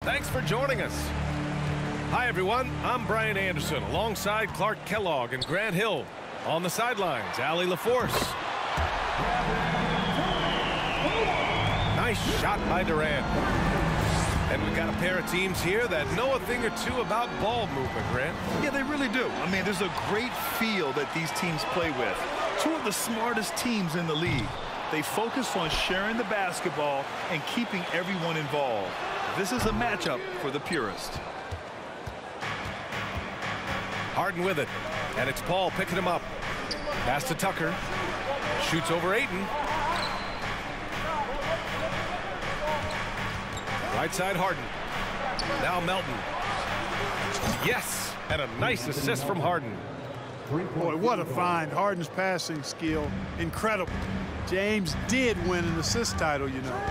Thanks for joining us. Hi, everyone. I'm Brian Anderson alongside Clark Kellogg and Grant Hill. On the sidelines, Allie LaForce. Nice shot by Durant. And we've got a pair of teams here that know a thing or two about ball movement, Grant. Yeah, they really do. I mean, there's a great feel that these teams play with. Two of the smartest teams in the league. They focus on sharing the basketball and keeping everyone involved. This is a matchup for the purist. Harden with it. And it's Paul picking him up. Pass to Tucker. Shoots over Ayton. Right side Harden. Now Melton. Yes! And a nice assist from Harden. Boy, what a find. Harden's passing skill, incredible. James did win an assist title, you know.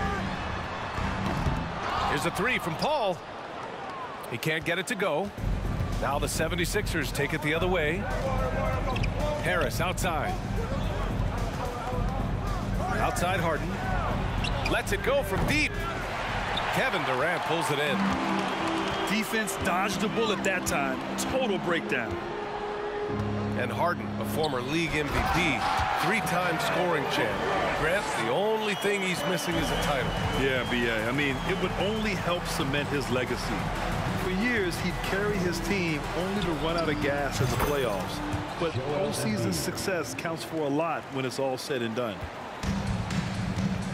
Here's a three from Paul. He can't get it to go. Now the 76ers take it the other way. Harris outside. Outside Harden. Lets it go from deep. Kevin Durant pulls it in. Defense dodged the bullet that time. Total breakdown. And Harden, a former league MVP, three-time scoring champ. Grant, the only thing he's missing is a title. Yeah, B.A. I mean, it would only help cement his legacy. For years, he'd carry his team only to run out of gas in the playoffs. But postseason success counts for a lot when it's all said and done.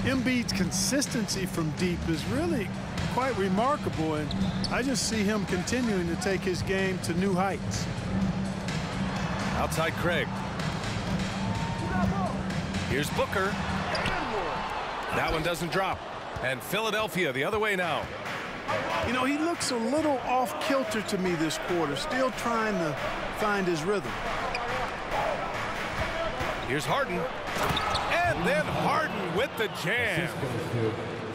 Embiid's consistency from deep is really quite remarkable, and I just see him continuing to take his game to new heights. Outside Craig. Here's Booker. That one doesn't drop. And Philadelphia the other way now. You know, he looks a little off-kilter to me this quarter, still trying to find his rhythm. Here's Harden. And then Harden with the jam.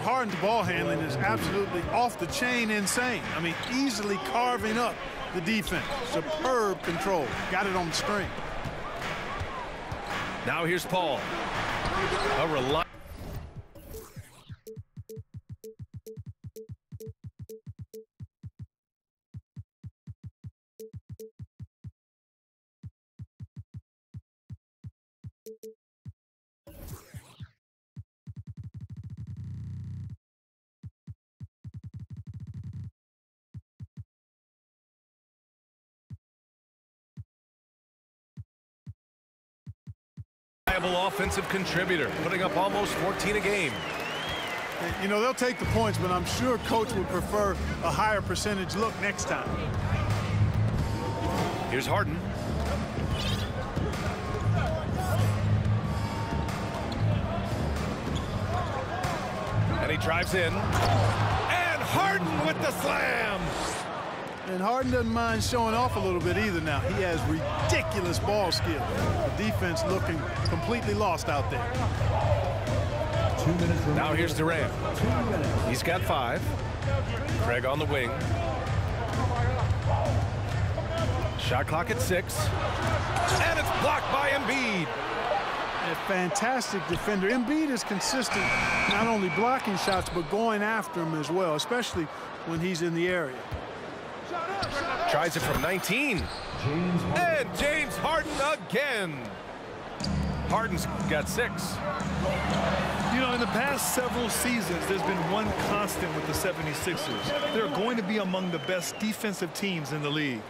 Harden's ball handling is absolutely off the chain insane. I mean, easily carving up the defense. Superb control. Got it on the string. Now here's Paul. A reliable. Offensive contributor, putting up almost 14 a game. You know, they'll take the points, but I'm sure coach would prefer a higher percentage look next time. Here's Harden. And he drives in. And Harden with the slam. And Harden doesn't mind showing off a little bit either now. He has ridiculous ball skill. The defense looking completely lost out there. 2 minutes remaining. Now here's Durant. He's got 5. Craig on the wing. Shot clock at 6. And it's blocked by Embiid. A fantastic defender. Embiid is consistent, not only blocking shots, but going after them as well, especially when he's in the area. Tries it from 19. And James Harden again. Harden's got 6. You know, in the past several seasons, there's been one constant with the 76ers. They're going to be among the best defensive teams in the league.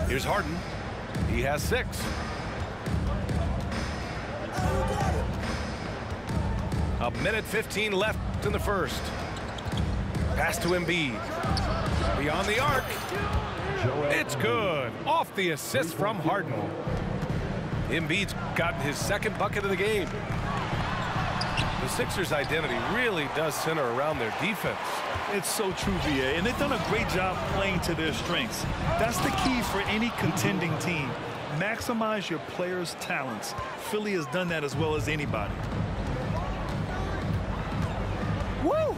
Here's Harden. He has 6. A minute 15 left in the first. Pass to Embiid. Beyond the arc. It's good. Off the assist from Harden. Embiid's gotten his second bucket of the game. The Sixers' identity really does center around their defense. It's so true, VA, and they've done a great job playing to their strengths. That's the key for any contending team. Maximize your players' talents. Philly has done that as well as anybody. Woo!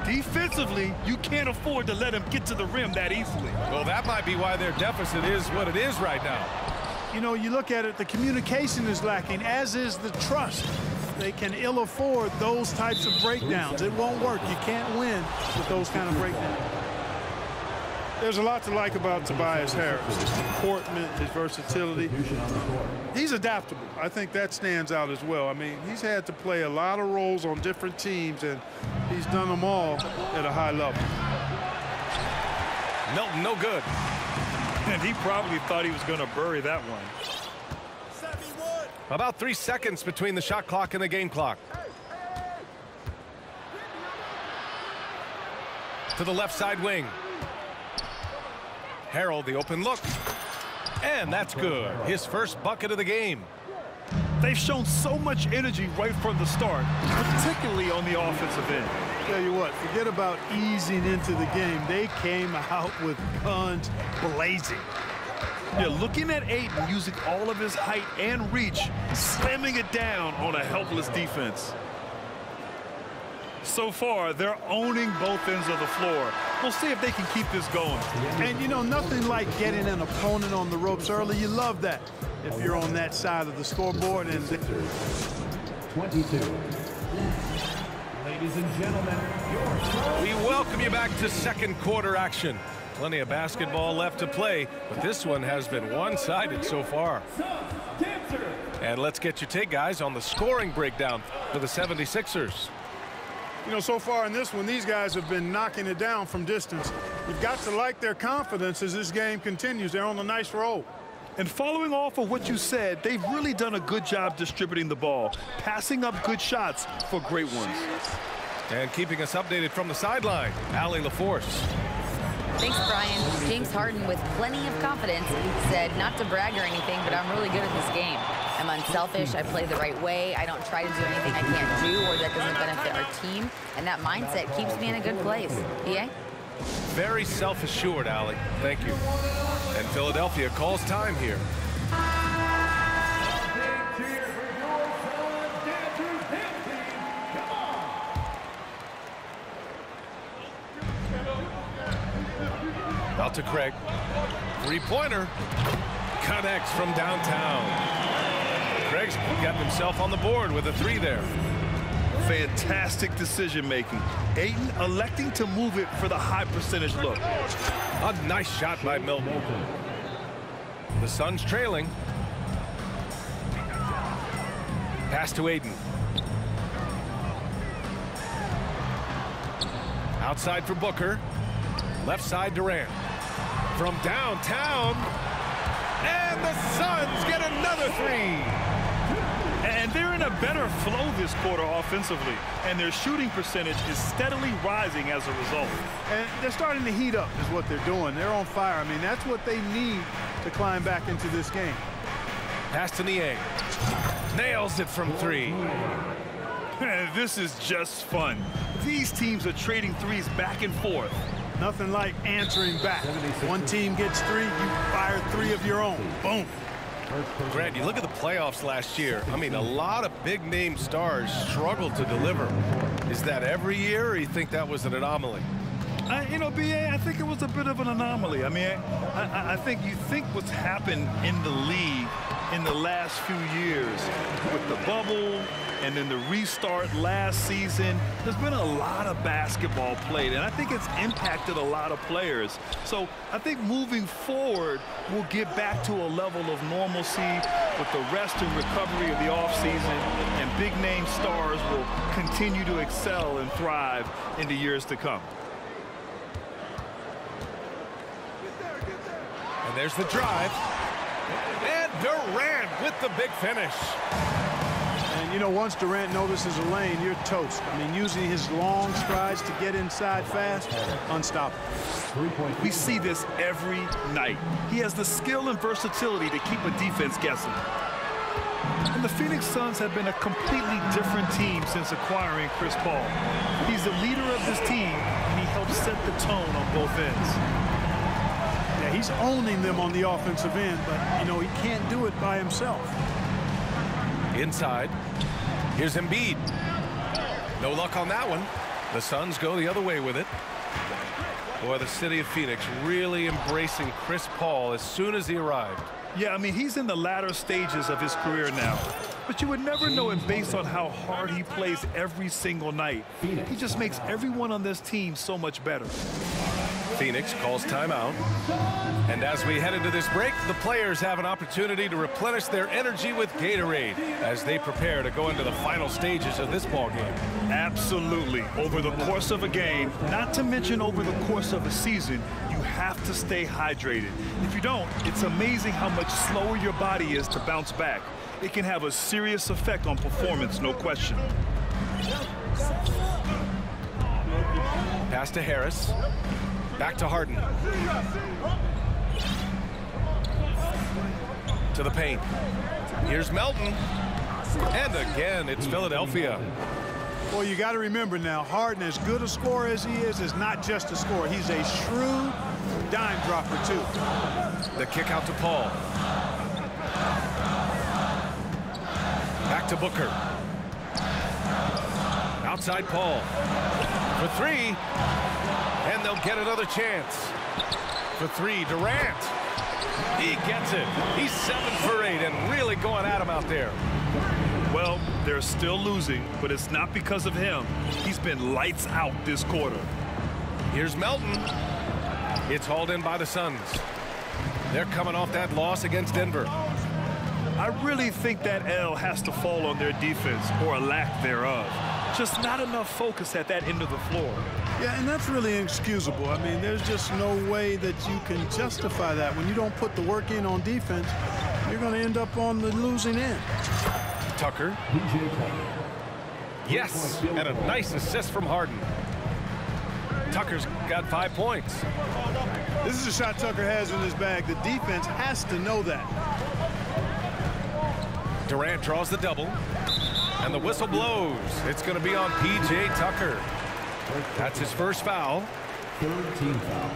Defensively, you can't afford to let him get to the rim that easily. Well, that might be why their deficit is what it is right now. You know, you look at it, the communication is lacking, as is the trust. they can ill afford those types of breakdowns. It won't work. You can't win with those kind of breakdowns. There's a lot to like about Tobias Harris. His comportment, his versatility. He's adaptable. I think that stands out as well. I mean, he's had to play a lot of roles on different teams, and he's done them all at a high level. Milton, no good. And he probably thought he was going to bury that one. About 3 seconds between the shot clock and the game clock. To the left side wing. Harold, the open look. And that's good. His first bucket of the game. They've shown so much energy right from the start, particularly on the offensive end. Tell you what, forget about easing into the game. They came out with guns blazing. Yeah, looking at Ayton using all of his height and reach, slamming it down on a helpless defense. So far, they're owning both ends of the floor. We'll see if they can keep this going. And, you know, nothing like getting an opponent on the ropes early. You love that if you're on that side of the scoreboard. And 22. Ladies and gentlemen, we welcome you back to second quarter action. Plenty of basketball left to play, but this one has been one-sided so far. And let's get your take, guys, on the scoring breakdown for the 76ers. You know, so far in this one, these guys have been knocking it down from distance. You've got to like their confidence as this game continues. They're on a nice roll. And following off of what you said, they've really done a good job distributing the ball, passing up good shots for great ones. And keeping us updated from the sideline, Allie LaForce. Thanks, Brian. James Harden, with plenty of confidence, said not to brag or anything, but I'm really good at this game. I'm unselfish. I play the right way. I don't try to do anything I can't do or that doesn't benefit our team. And that mindset keeps me in a good place. EA? Very self-assured, Allie. Thank you. And Philadelphia calls time here. Out to Craig. Three-pointer. Connects from downtown. Craig's got himself on the board with a three there. Fantastic decision-making. Ayton electing to move it for the high percentage look. A nice shot by Milton. The Suns trailing. Pass to Ayton. Outside for Booker. Left side Durant. From downtown. And the Suns get another three. And they're in a better flow this quarter offensively. And their shooting percentage is steadily rising as a result. And they're starting to heat up is what they're doing. They're on fire. I mean, that's what they need to climb back into this game. Pass to Niang. Nails it from three. This is just fun. These teams are trading threes back and forth. Nothing like answering back. One team gets three, you fire three of your own. Boom. Grant, you look at the playoffs last year. I mean, a lot of big-name stars struggled to deliver. Is that every year, or you think that was an anomaly? You know, B.A., I think it was a bit of an anomaly. I mean, I think you think what's happened in the league in the last few years with the bubble and then the restart last season, there's been a lot of basketball played, and I think it's impacted a lot of players. So I think moving forward, we'll get back to a level of normalcy with the rest and recovery of the offseason, and big-name stars will continue to excel and thrive in the years to come. And there's the drive. And Durant with the big finish. And, you know, once Durant notices a lane, you're toast. I mean, using his long strides to get inside fast, unstoppable. We see this every night. He has the skill and versatility to keep a defense guessing. And the Phoenix Suns have been a completely different team since acquiring Chris Paul. He's the leader of this team, and he helps set the tone on both ends. Yeah, he's owning them on the offensive end, but, you know, he can't do it by himself. Inside. Here's Embiid. No luck on that one. The Suns go the other way with it. Boy, the city of Phoenix really embracing Chris Paul as soon as he arrived. Yeah, I mean, he's in the latter stages of his career now. but you would never know it based on how hard he plays every single night. He just makes everyone on this team so much better. Phoenix calls timeout. And as we head into this break, the players have an opportunity to replenish their energy with Gatorade as they prepare to go into the final stages of this ball game. Absolutely. Over the course of a game, not to mention over the course of a season, you have to stay hydrated. If you don't, it's amazing how much slower your body is to bounce back. It can have a serious effect on performance, no question. Pass to Harris. Back to Harden. To the paint. Here's Melton. And again, it's Philadelphia. Well, you got to remember now, Harden, as good a scorer as he is not just a scorer. He's a shrewd dime dropper, too. The kick out to Paul. Back to Booker. Outside Paul. For three. And they'll get another chance. For three, Durant. He gets it. He's 7 for 8 and really going at him out there. Well, they're still losing, but it's not because of him. He's been lights out this quarter. Here's Melton. It's hauled in by the Suns. They're coming off that loss against Denver. I really think that L has to fall on their defense, or a lack thereof. Just not enough focus at that end of the floor. Yeah, and that's really inexcusable. I mean, there's just no way that you can justify that. When you don't put the work in on defense, you're going to end up on the losing end. Tucker. Yes, and a nice assist from Harden. Tucker's got 5 points. This is a shot Tucker has in his bag. The defense has to know that. Durant draws the double, and the whistle blows. It's going to be on P.J. Tucker. That's his first foul. Third team foul.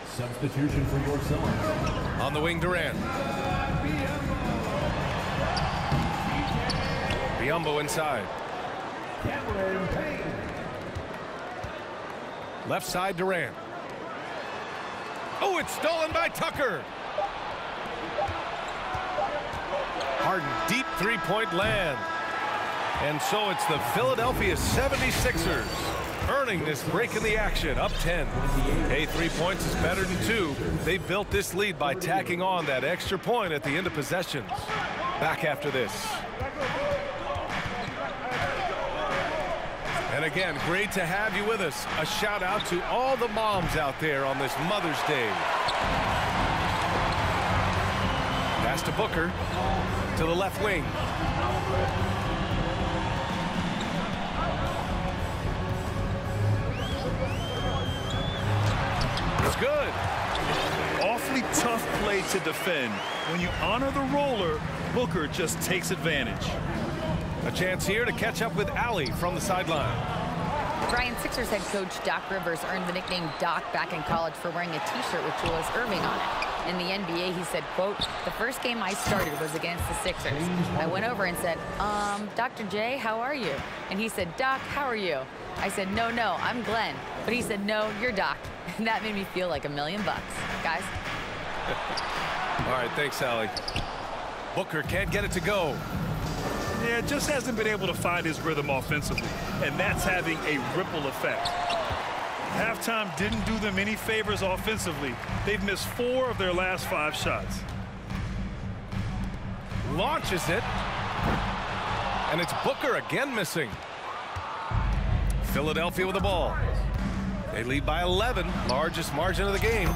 Substitution for your Suns. On the wing, Durant. Biyombo inside. Left side, Durant. Oh, it's stolen by Tucker. Harden, deep three-point land. And so it's the Philadelphia 76ers earning this break in the action, up 10. Hey, 3 points is better than 2. They built this lead by tacking on that extra point at the end of possessions. Back after this. And again, great to have you with us. A shout out to all the moms out there on this Mother's Day. Pass to Booker, to the left wing. It's good. Awfully tough play to defend. When you honor the roller, Booker just takes advantage. A chance here to catch up with Allie from the sideline. Brian, Sixers head coach Doc Rivers earned the nickname Doc back in college for wearing a t-shirt with Julius Erving on it. In the NBA, he said, quote, "The first game I started was against the Sixers. I went over and said, Dr. J, how are you?" And he said, "Doc, how are you?" I said, no, I'm Glenn." But he said, "No, you're Doc." And that made me feel like $1 million, guys. All right, thanks, Allie. Booker can't get it to go. Yeah, just hasn't been able to find his rhythm offensively, and that's having a ripple effect. Halftime didn't do them any favors offensively. They've missed 4 of their last 5 shots. Launches it. And it's Booker again missing. Philadelphia with the ball. They lead by 11, largest margin of the game.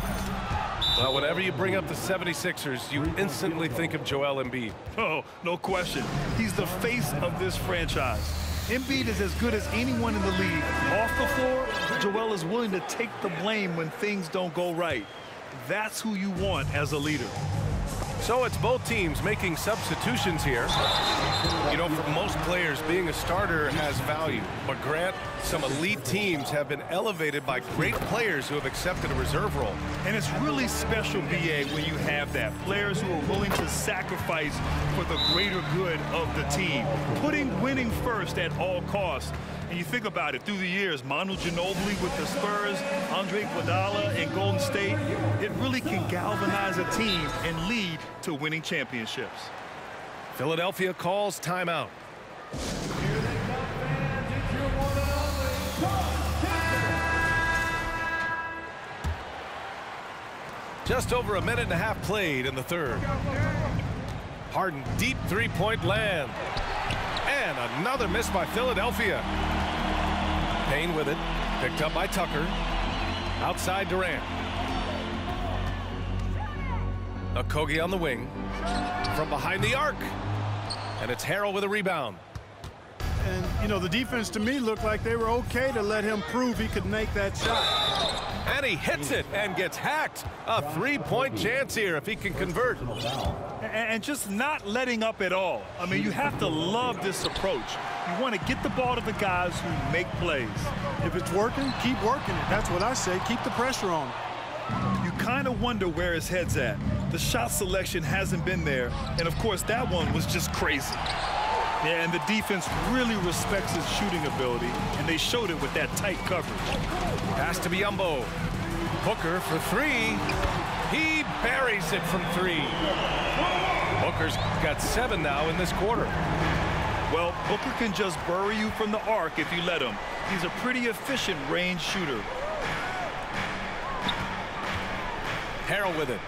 Well, whenever you bring up the 76ers, you instantly think of Joel Embiid. Oh, no question. He's the face of this franchise. Embiid is as good as anyone in the league. Off the floor, Joel is willing to take the blame when things don't go right. That's who you want as a leader. So it's both teams making substitutions here. You know, for most players, being a starter has value. But Grant, some elite teams have been elevated by great players who have accepted a reserve role. And it's really special, BA, when you have that. Players who are willing to sacrifice for the greater good of the team. Putting winning first at all costs. And you think about it, through the years, Manu Ginobili with the Spurs, Andre Iguodala in Golden State, it really can galvanize a team and lead to winning championships. Philadelphia calls timeout. Just over a minute and a half played in the third. Harden, deep three-point land. And another miss by Philadelphia. Payne with it. Picked up by Tucker. Outside Durant. Okogie on the wing. From behind the arc. And it's Harrell with a rebound. And, you know, the defense to me looked like they were okay to let him prove he could make that shot. And he hits it and gets hacked. A three-point chance here if he can convert. And just not letting up at all. I mean, you have to love this approach. You want to get the ball to the guys who make plays. If it's working, keep working it. That's what I say. Keep the pressure on. You kind of wonder where his head's at. The shot selection hasn't been there. And, of course, that one was just crazy. Yeah, and the defense really respects his shooting ability, and they showed it with that tight coverage. Pass to Biyombo. Booker for three. He buries it from three. Booker's got 7 now in this quarter. Well, Booker can just bury you from the arc if you let him. He's a pretty efficient range shooter. Harrell with it.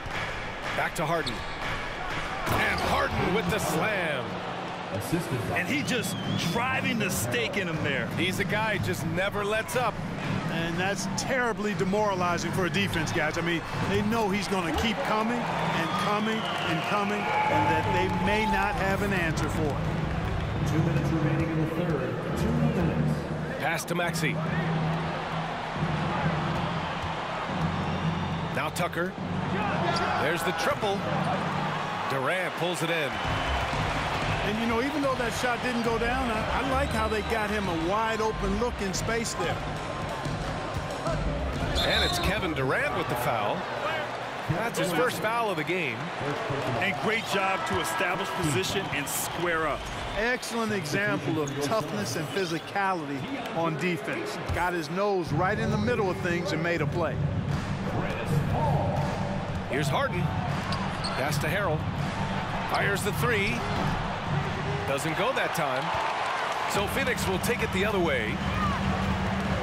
Back to Harden. And Harden with the slam. And he just driving the stake in him there. He's a guy just never lets up. And that's terribly demoralizing for a defense, guys. I mean, they know he's going to keep coming and coming and coming, and that they may not have an answer for it. 2 minutes remaining in the third. 2 minutes. Pass to Maxey. Now Tucker. There's the triple. Durant pulls it in. And, you know, even though that shot didn't go down, I like how they got him a wide open look in space there. And it's Kevin Durant with the foul. That's his first foul of the game. And great job to establish position and square up. Excellent example of toughness and physicality on defense. Got his nose right in the middle of things and made a play. Here's Harden. Pass to Harrell. Fires the three. Doesn't go that time. So Phoenix will take it the other way.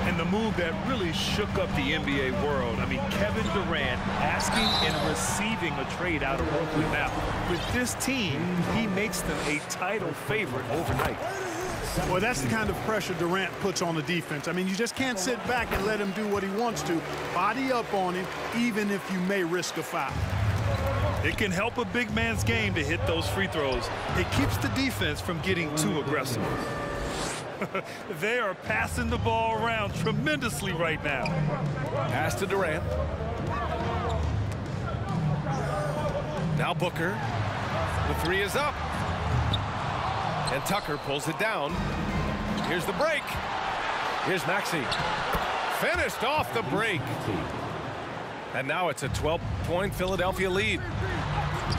And the move that really shook up the NBA world. I mean, Kevin Durant asking and receiving a trade out of Brooklyn. Now, with this team, he makes them a title favorite overnight. Well, that's the kind of pressure Durant puts on the defense. I mean, you just can't sit back and let him do what he wants to. Body up on him, even if you may risk a foul. It can help a big man's game to hit those free throws. It keeps the defense from getting too aggressive. They are passing the ball around tremendously right now. Pass to Durant. Now Booker. The three is up. And Tucker pulls it down. Here's the break. Here's Maxey. Finished off the break. And now it's a 12-point Philadelphia lead.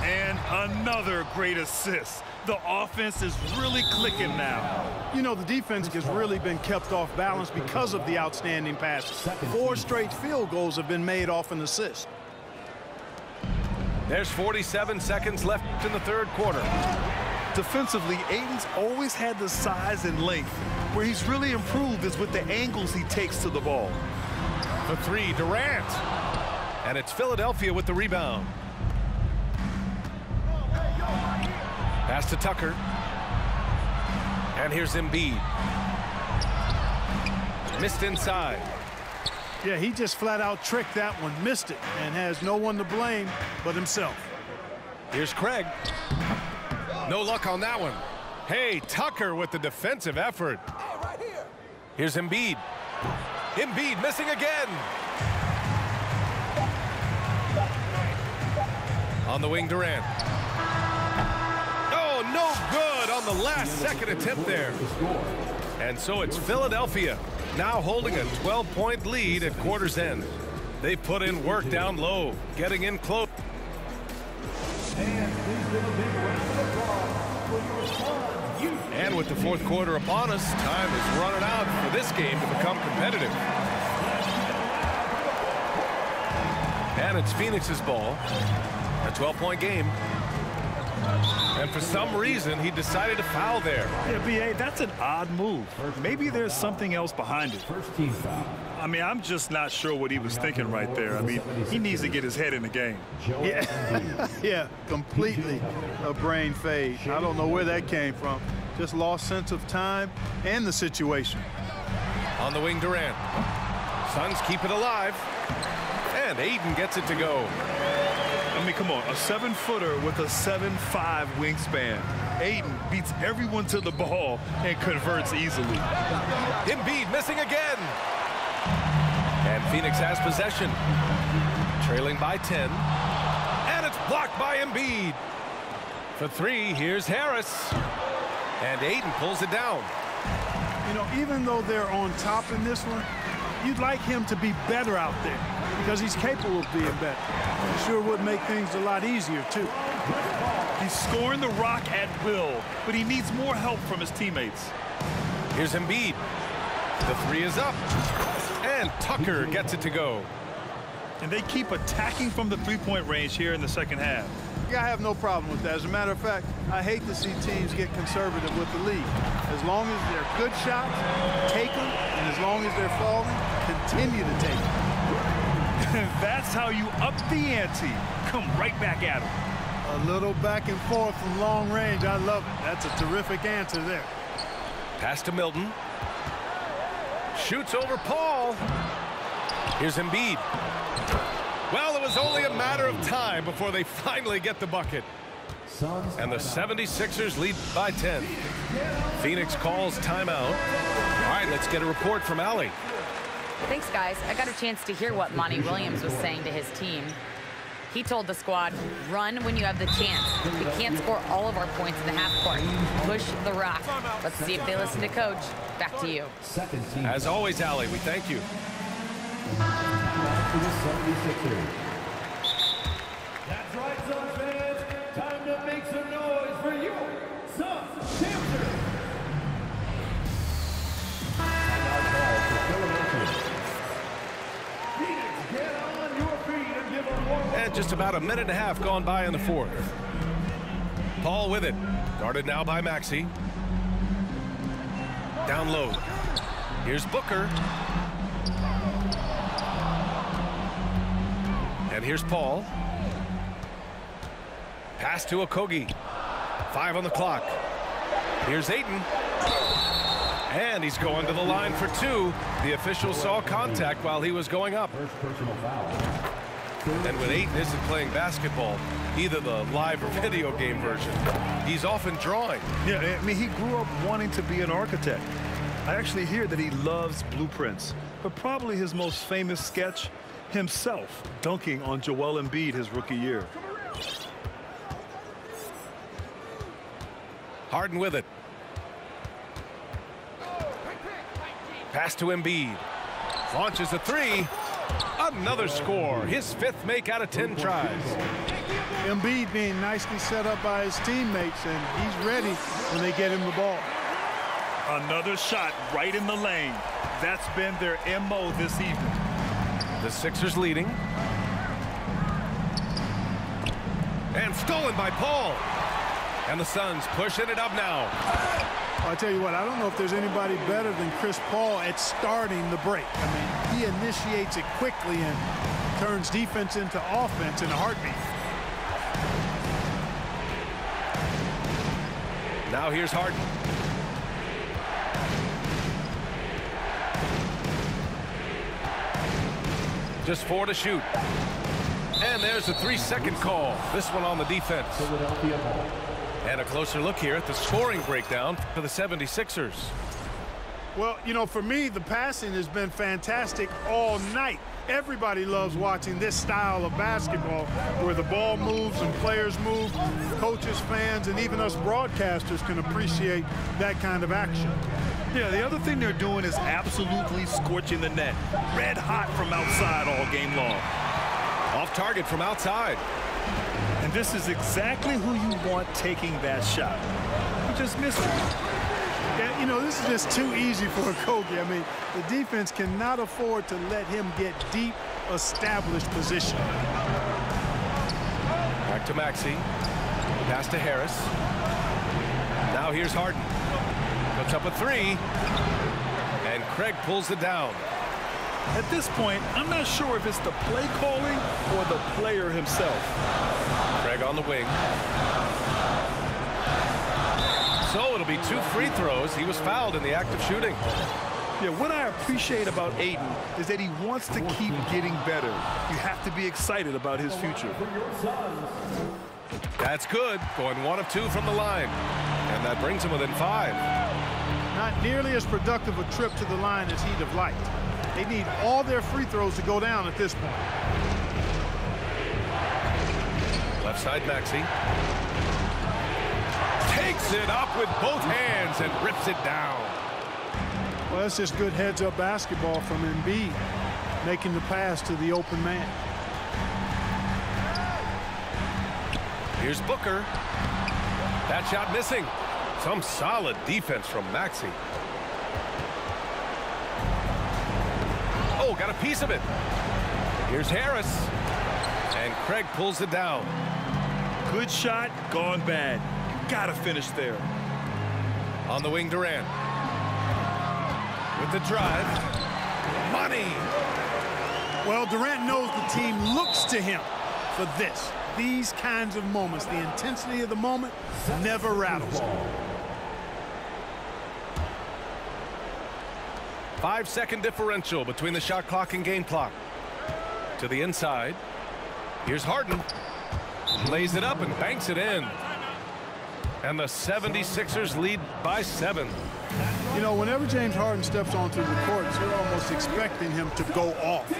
And another great assist. The offense is really clicking now. You know, the defense has really been kept off balance because of the outstanding passes. 4 straight field goals have been made off an assist. There's 47 seconds left in the third quarter. Defensively, Ayton's always had the size and length. Where he's really improved is with the angles he takes to the ball. The three, Durant. And it's Philadelphia with the rebound. Pass to Tucker. And here's Embiid. Missed inside. Yeah, he just flat out tricked that one, missed it, and has no one to blame but himself. Here's Craig. No luck on that one. Hey, Tucker with the defensive effort. Here's Embiid. Embiid missing again. On the wing, Durant. Oh, no good on the last second attempt there. And so it's Philadelphia now holding a 12-point lead at quarter's end. They put in work down low, getting in close. And with the fourth quarter upon us, time is running out for this game to become competitive. And it's Phoenix's ball. A 12-point game. And for some reason, he decided to foul there. Yeah, B.A., that's an odd move. Maybe there's something else behind it. First team foul. I mean, I'm just not sure what he was thinking right there. I mean, he needs to get his head in the game. Yeah, yeah, completely a brain fade. I don't know where that came from. Just lost sense of time and the situation. On the wing, Durant. Suns keep it alive. And Ayton gets it to go. I mean, come on, a 7-footer with a 7'5" wingspan. Ayton beats everyone to the ball and converts easily. Embiid missing again. And Phoenix has possession. Trailing by 10. And it's blocked by Embiid. For 3, here's Harris. And Ayton pulls it down. You know, even though they're on top in this one, you'd like him to be better out there because he's capable of being better. It sure would make things a lot easier, too. He's scoring the rock at will, but he needs more help from his teammates. Here's Embiid. The 3 is up. And Tucker gets it to go. And they keep attacking from the three-point range here in the second half. Yeah, I have no problem with that. As a matter of fact, I hate to see teams get conservative with the lead. As long as they're good shots, take them. And as long as they're falling, continue to take them. That's how you up the ante. Come right back at him. A little back and forth from long range. I love it. That's a terrific answer there. Pass to Milton. Shoots over Paul. Here's Embiid. Well, it was only a matter of time before they finally get the bucket. And the 76ers lead by 10. Phoenix calls timeout. All right, let's get a report from Allie. Thanks, guys. I got a chance to hear what Monty Williams was saying to his team. He told the squad, run when you have the chance. We can't score all of our points in the half court. Push the rock. Let's see if they listen to coach. Back to you. As always, Allie, we thank you. That's right, Suns fans. Time to make some noise for your Suns champions. Phoenix, get on your feet and give them one. And just about a minute and a half gone by in the 4th. Paul with it. Guarded now by Maxey. Down low. Here's Booker. And here's Paul. Pass to Okogie. 5 on the clock. Here's Ayton. And he's going to the line for 2. The official saw contact while he was going up. First personal foul. And when Ayton isn't playing basketball, either the live or video game version, he's often drawing. Yeah, I mean, he grew up wanting to be an architect. I actually hear that he loves blueprints, but probably his most famous sketch, himself dunking on Joel Embiid his rookie year. Harden with it. Pass to Embiid. Launches a 3. Another score. His 5th make out of 10 tries. Embiid being nicely set up by his teammates, and he's ready when they get him the ball. Another shot right in the lane. That's been their MO this evening. The Sixers leading. And stolen by Paul. And the Suns pushing it up now. I tell you what, I don't know if there's anybody better than Chris Paul at starting the break. I mean, he initiates it quickly and turns defense into offense in a heartbeat. Now here's Harden. Just 4 to shoot. And there's a 3-second call. This one on the defense. Philadelphia ball. And a closer look here at the scoring breakdown for the 76ers. Well, you know, for me, the passing has been fantastic all night. Everybody loves watching this style of basketball where the ball moves and players move. Coaches, fans, and even us broadcasters can appreciate that kind of action. Yeah, the other thing they're doing is absolutely scorching the net. Red hot from outside all game long. Off target from outside. And this is exactly who you want taking that shot. He just missed it. Yeah, you know, this is just too easy for Okogie. I mean, the defense cannot afford to let him get deep, established position. Back to Maxey. Pass to Harris. Now here's Harden. Puts up a three. And Craig pulls it down. At this point, I'm not sure if it's the play calling or the player himself. Craig on the wing. So it'll be 2 free throws. He was fouled in the act of shooting. Yeah, what I appreciate about Ayton is that he wants to keep getting better. You have to be excited about his future. That's good. Going 1 of 2 from the line. And that brings him within 5. Not nearly as productive a trip to the line as he'd have liked. They need all their free throws to go down at this point. Left side, Maxey. Takes it up with both hands and rips it down. Well, that's just good heads-up basketball from Embiid, making the pass to the open man. Here's Booker. That shot missing. Some solid defense from Maxey. Oh, got a piece of it. Here's Harris. And Craig pulls it down. Good shot, gone bad. Gotta finish there. On the wing, Durant. With the drive. Money. Well, Durant knows the team looks to him for this. These kinds of moments, the intensity of the moment never rattles. 5-second differential between the shot clock and game clock. To the inside. Here's Harden. Lays it up and banks it in. And the 76ers lead by 7. You know, whenever James Harden steps onto the court, you're almost expecting him to go off.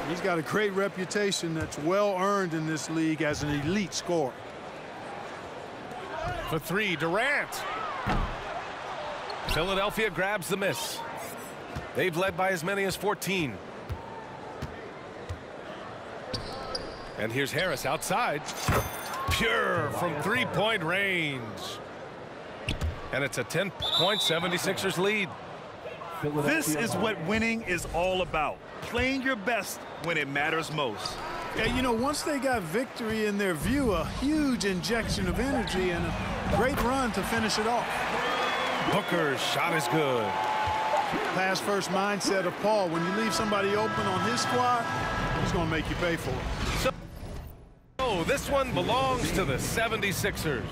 He's got a great reputation that's well earned in this league as an elite scorer. For 3, Durant. Philadelphia grabs the miss. They've led by as many as 14. And here's Harris outside. Pure from 3-point range. And it's a 10-point 76ers lead. This is what winning is all about. Playing your best when it matters most. Yeah, you know, once they got victory in their view, a huge injection of energy and a great run to finish it off. Booker's shot is good. Pass first mindset of Paul. When you leave somebody open on his squad, he's going to make you pay for it. So this one belongs to the 76ers.